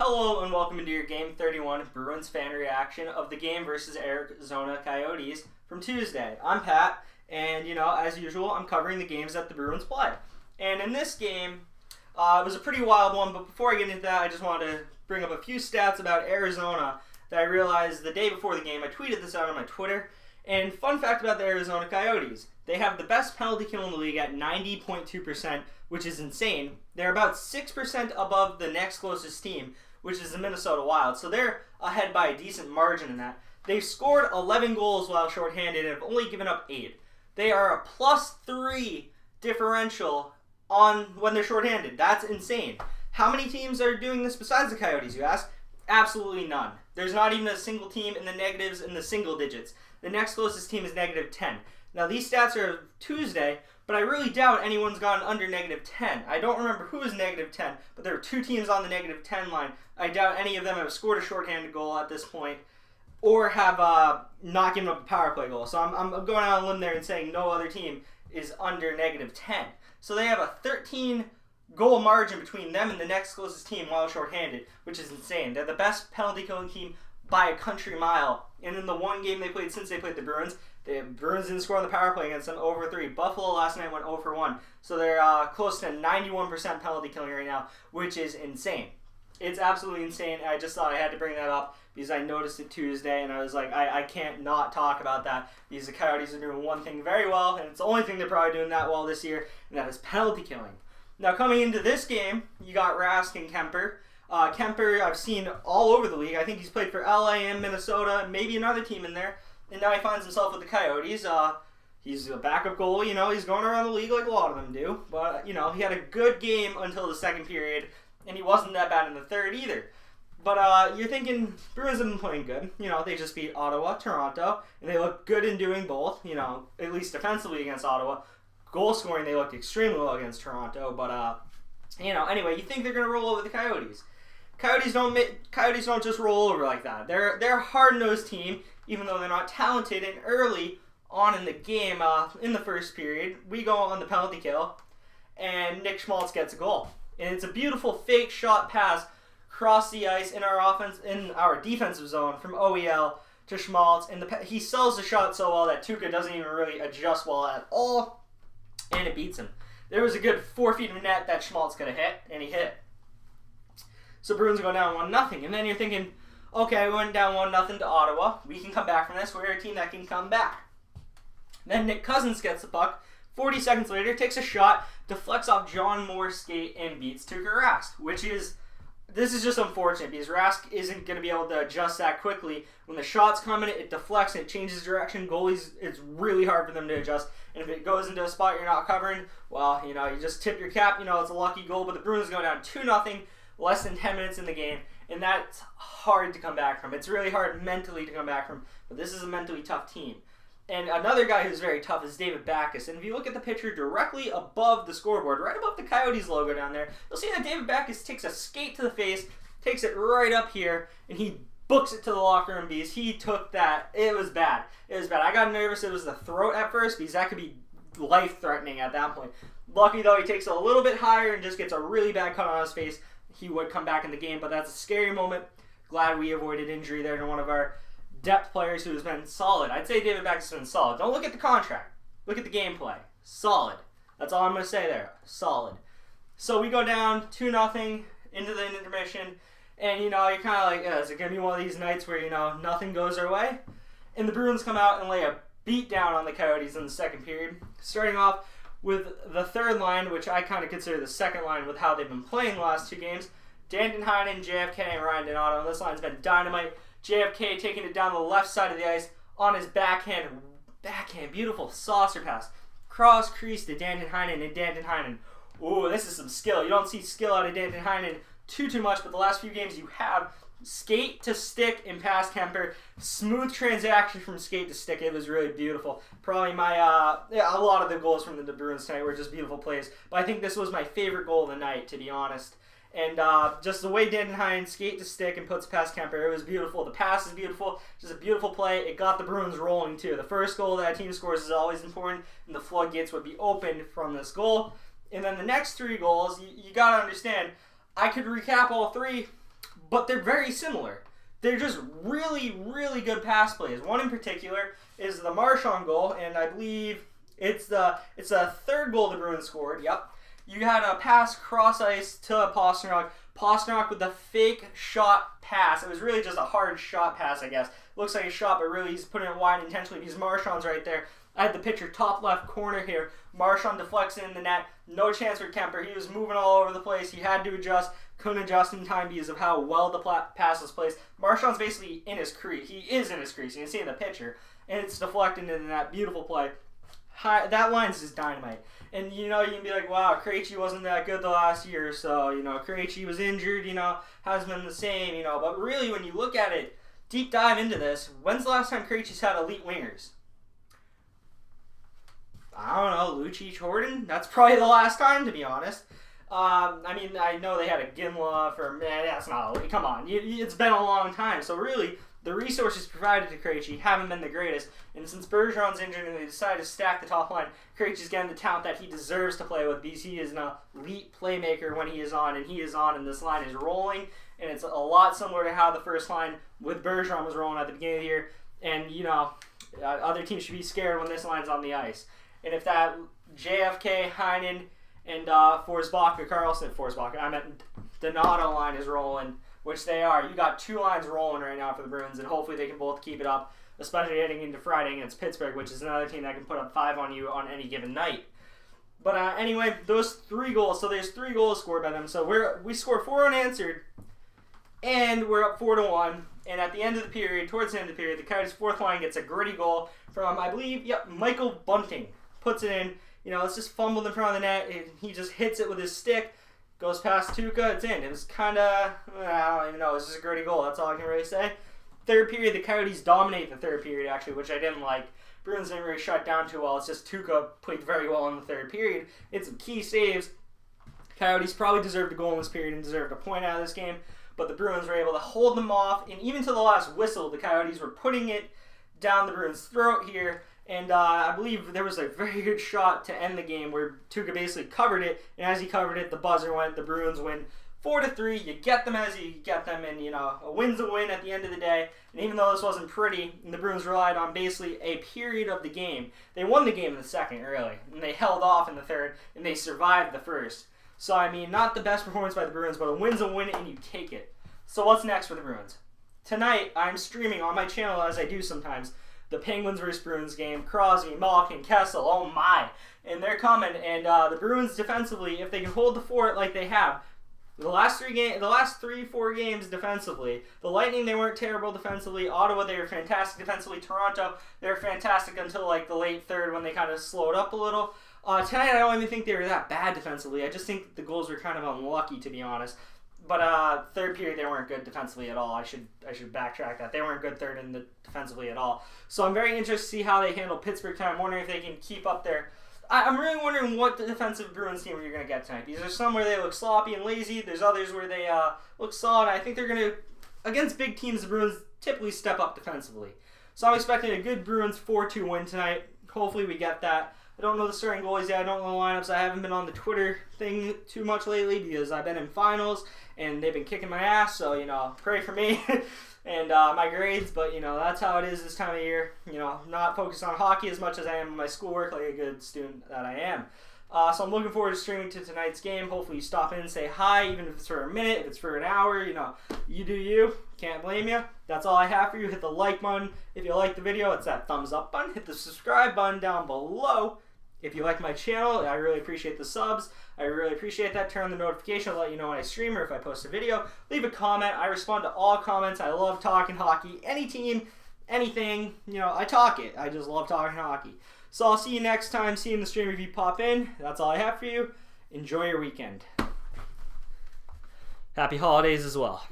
Hello and welcome into your Game 31 Bruins fan reaction of the game versus Arizona Coyotes from Tuesday. I'm Pat, and as usual, I'm covering the games that the Bruins play. And in this game, it was a pretty wild one, but before I get into that, I just wanted to bring up a few stats about Arizona that I realized the day before the game. I tweeted this out on my Twitter. And fun fact about the Arizona Coyotes, they have the best penalty kill in the league at 90.2%, which is insane. They're about 6% above the next closest team, which is the Minnesota Wild. So they're ahead by a decent margin in that. They've scored 11 goals while shorthanded and have only given up 8. They are a +3 differential on when they're shorthanded. That's insane. How many teams are doing this besides the Coyotes, you ask? Absolutely none. There's not even a single team in the negatives in the single digits. The next closest team is -10. Now, these stats are Tuesday, but I really doubt anyone's gone under -10. I don't remember who was -10, but there were 2 teams on the -10 line. I doubt any of them have scored a shorthanded goal at this point or have not given up a power play goal. So I'm going out on a limb there and saying no other team is under -10. So they have a 13-goal margin between them and the next closest team while shorthanded, which is insane. They're the best penalty killing team by a country mile. And in the one game they played since they played the Bruins didn't score on the power play against them, 0-3. Buffalo last night went 0-1. So they're close to 91% penalty killing right now, which is insane. It's absolutely insane. I just thought I had to bring that up because I noticed it Tuesday, and I was like, I can't not talk about that because the Coyotes are doing one thing very well, and it's the only thing they're probably doing that well this year, and that is penalty killing. Now, coming into this game, you got Rask and Kemper. Kemper, I've seen all over the league. I think he's played for LA and Minnesota, maybe another team in there. And now he finds himself with the Coyotes. He's a backup goalie. He's going around the league like a lot of them do. But, he had a good game until the second period, and he wasn't that bad in the third either. But you're thinking, Bruins have been playing good. They just beat Ottawa, Toronto, and they look good in doing both, at least defensively against Ottawa. Goal scoring, they looked extremely well against Toronto. But, anyway, you think they're going to roll over the Coyotes. Coyotes don't just roll over like that. They're a hard-nosed team, even though they're not talented. And early on in the game, in the first period, we go on the penalty kill, and Nick Schmaltz gets a goal. And it's a beautiful fake shot pass across the ice in our defensive zone from OEL to Schmaltz, and he sells the shot so well that Tuukka doesn't even really adjust well at all, and it beats him. There was a good 4 feet of net that Schmaltz could have hit, and he hit it. So Bruins go down 1-0, and then you're thinking, okay, we went down 1-0 to Ottawa. We can come back from this. We're a team that can come back. Then Nick Cousins gets the puck. 40 seconds later, takes a shot, deflects off John Moore's skate, and beats Tuukka Rask, this is just unfortunate because Rask isn't going to be able to adjust that quickly. When the shot's coming, it deflects and it changes direction. Goalies, it's really hard for them to adjust. And if it goes into a spot you're not covering, well, you just tip your cap. It's a lucky goal. But the Bruins go down 2-0, less than 10 minutes in the game. And that's hard to come back from. It's really hard mentally to come back from. But this is a mentally tough team. And another guy who's very tough is David Backes. And if you look at the picture directly above the scoreboard, right above the Coyotes logo down there, you'll see that David Backes takes a skate to the face, takes it right up here, and he books it to the locker room because he took that. It was bad. I got nervous it was the throat at first because that could be life-threatening at that point. Lucky, though, he takes it a little bit higher and just gets a really bad cut on his face. He would come back in the game, but that's a scary moment. Glad we avoided injury there to one of our depth players who has been solid. I'd say David Backes has been solid. Don't look at the contract. Look at the gameplay. Solid. That's all I'm going to say there. Solid. So we go down 2-0 into the intermission, and, you're kind of like, is it going to be one of these nights where, nothing goes our way? And the Bruins come out and lay a beat down on the Coyotes in the second period, starting off with the third line, which I kind of consider the second line with how they've been playing the last 2 games. Danton Heinen, JFK, and Ryan Donato. And this line's been dynamite. JFK taking it down the left side of the ice on his backhand, beautiful saucer pass. Cross crease to Danton Heinen, and Danton Heinen. Ooh, this is some skill. You don't see skill out of Danton Heinen too much, but the last few games you have. Skate to stick and pass Kemper. Smooth transaction from skate to stick. It was really beautiful. Probably a lot of the goals from the Bruins tonight were just beautiful plays, but I think this was my favorite goal of the night, to be honest. And just the way Danton Heinen skate to stick and puts past Kemper, it was beautiful. The pass is beautiful. Just a beautiful play. It got the Bruins rolling, too. The first goal that a team scores is always important, and the floodgates would be opened from this goal. And then the next 3 goals, you got to understand, I could recap all 3, but they're very similar. They're just really, really good pass plays. One in particular is the Marchand goal, and I believe it's a third goal the Bruins scored. Yep. You had a pass cross ice to Pastrnak. Pastrnak with the fake shot pass. It was really just a hard shot pass, I guess. Looks like a shot, but really he's putting it wide intentionally because Marchand's right there. I had the picture top left corner here. Marchand deflects in the net. No chance for Kemper. He was moving all over the place. He had to adjust. Couldn't adjust in time because of how well the pass was placed. Marchand's basically in his crease. He is in his crease. You can see in the picture. And it's deflected into that beautiful play. That line's just dynamite. And, you can be like, wow, Krejci wasn't that good the last year. So, Krejci was injured, hasn't been the same, But really, when you look at it, deep dive into this, when's the last time Krejci's had elite wingers? I don't know, Lucic, Jordan? That's probably the last time, to be honest. I know they had a Ginla for, that's not elite. Come on, it's been a long time. So really, the resources provided to Krejci haven't been the greatest. And since Bergeron's injured and they decided to stack the top line, Krejci's getting the talent that he deserves to play with because he is an elite playmaker when he is on, and he is on, and this line is rolling. And it's a lot similar to how the first line with Bergeron was rolling at the beginning of the year. And, other teams should be scared when this line's on the ice. And if that JFK, Heinen, and I meant Donato line is rolling, which they are. You got two lines rolling right now for the Bruins, and hopefully they can both keep it up, especially heading into Friday against Pittsburgh, which is another team that can put up 5 on you on any given night. But anyway, those 3 goals. So there's 3 goals scored by them. So we score 4 unanswered, and we're up 4-1. And at the end of the period, towards the end of the period, the Coyotes' fourth line gets a gritty goal from, I believe, Michael Bunting. Puts it in. It's just fumbled in front of the net. He just hits it with his stick. Goes past Tuukka. It's in. It was kind of, I don't even know. It was just a gritty goal. That's all I can really say. Third period, the Coyotes dominate the third period, actually, which I didn't like. Bruins didn't really shut down too well. It's just Tuukka played very well in the third period. It's some key saves. Coyotes probably deserved a goal in this period and deserved a point out of this game. But the Bruins were able to hold them off. And even to the last whistle, the Coyotes were putting it down the Bruins' throat here. And I believe there was a very good shot to end the game where Tuukka basically covered it. And as he covered it, the buzzer went. The Bruins win 4-3. You get them as you get them. And, a win's a win at the end of the day. And even though this wasn't pretty, the Bruins relied on basically a period of the game. They won the game in the second, really. And they held off in the third. And they survived the first. So, not the best performance by the Bruins, but a win's a win and you take it. So what's next for the Bruins? Tonight, I'm streaming on my channel, as I do sometimes, the Penguins vs. Bruins game. Crosby, Malkin, Kessel, oh my. And they're coming. And the Bruins defensively, if they can hold the fort like they have, the last 3-4 games defensively, the Lightning, they weren't terrible defensively. Ottawa, they were fantastic defensively. Toronto, they were fantastic until the late third when they kind of slowed up a little. Tonight, I don't even think they were that bad defensively. I just think the goals were kind of unlucky, to be honest. But third period, they weren't good defensively at all. I should backtrack that. They weren't good defensively at all. So I'm very interested to see how they handle Pittsburgh tonight. I'm wondering if they can keep up their... I'm really wondering what the defensive Bruins team you're going to get tonight. Because there's some where they look sloppy and lazy. There's others where they look solid. I think they're going to... Against big teams, the Bruins typically step up defensively. So I'm expecting a good Bruins 4-2 win tonight. Hopefully we get that. I don't know the starting goalies yet. I don't know the lineups. I haven't been on the Twitter thing too much lately because I've been in finals and they've been kicking my ass. So, pray for me and my grades. But, that's how it is this time of year. Not focused on hockey as much as I am on my schoolwork like a good student that I am. So I'm looking forward to streaming to tonight's game. Hopefully you stop in and say hi, even if it's for a minute, if it's for an hour, you do you. Can't blame you. That's all I have for you. Hit the like button if you like the video. It's that thumbs up button. Hit the subscribe button down below. If you like my channel, I really appreciate the subs. I really appreciate that. Turn on the notification to let you know when I stream or if I post a video. Leave a comment. I respond to all comments. I love talking hockey. Any team, anything, I talk it. I just love talking hockey. So I'll see you next time. See you in the stream if you pop in. That's all I have for you. Enjoy your weekend. Happy holidays as well.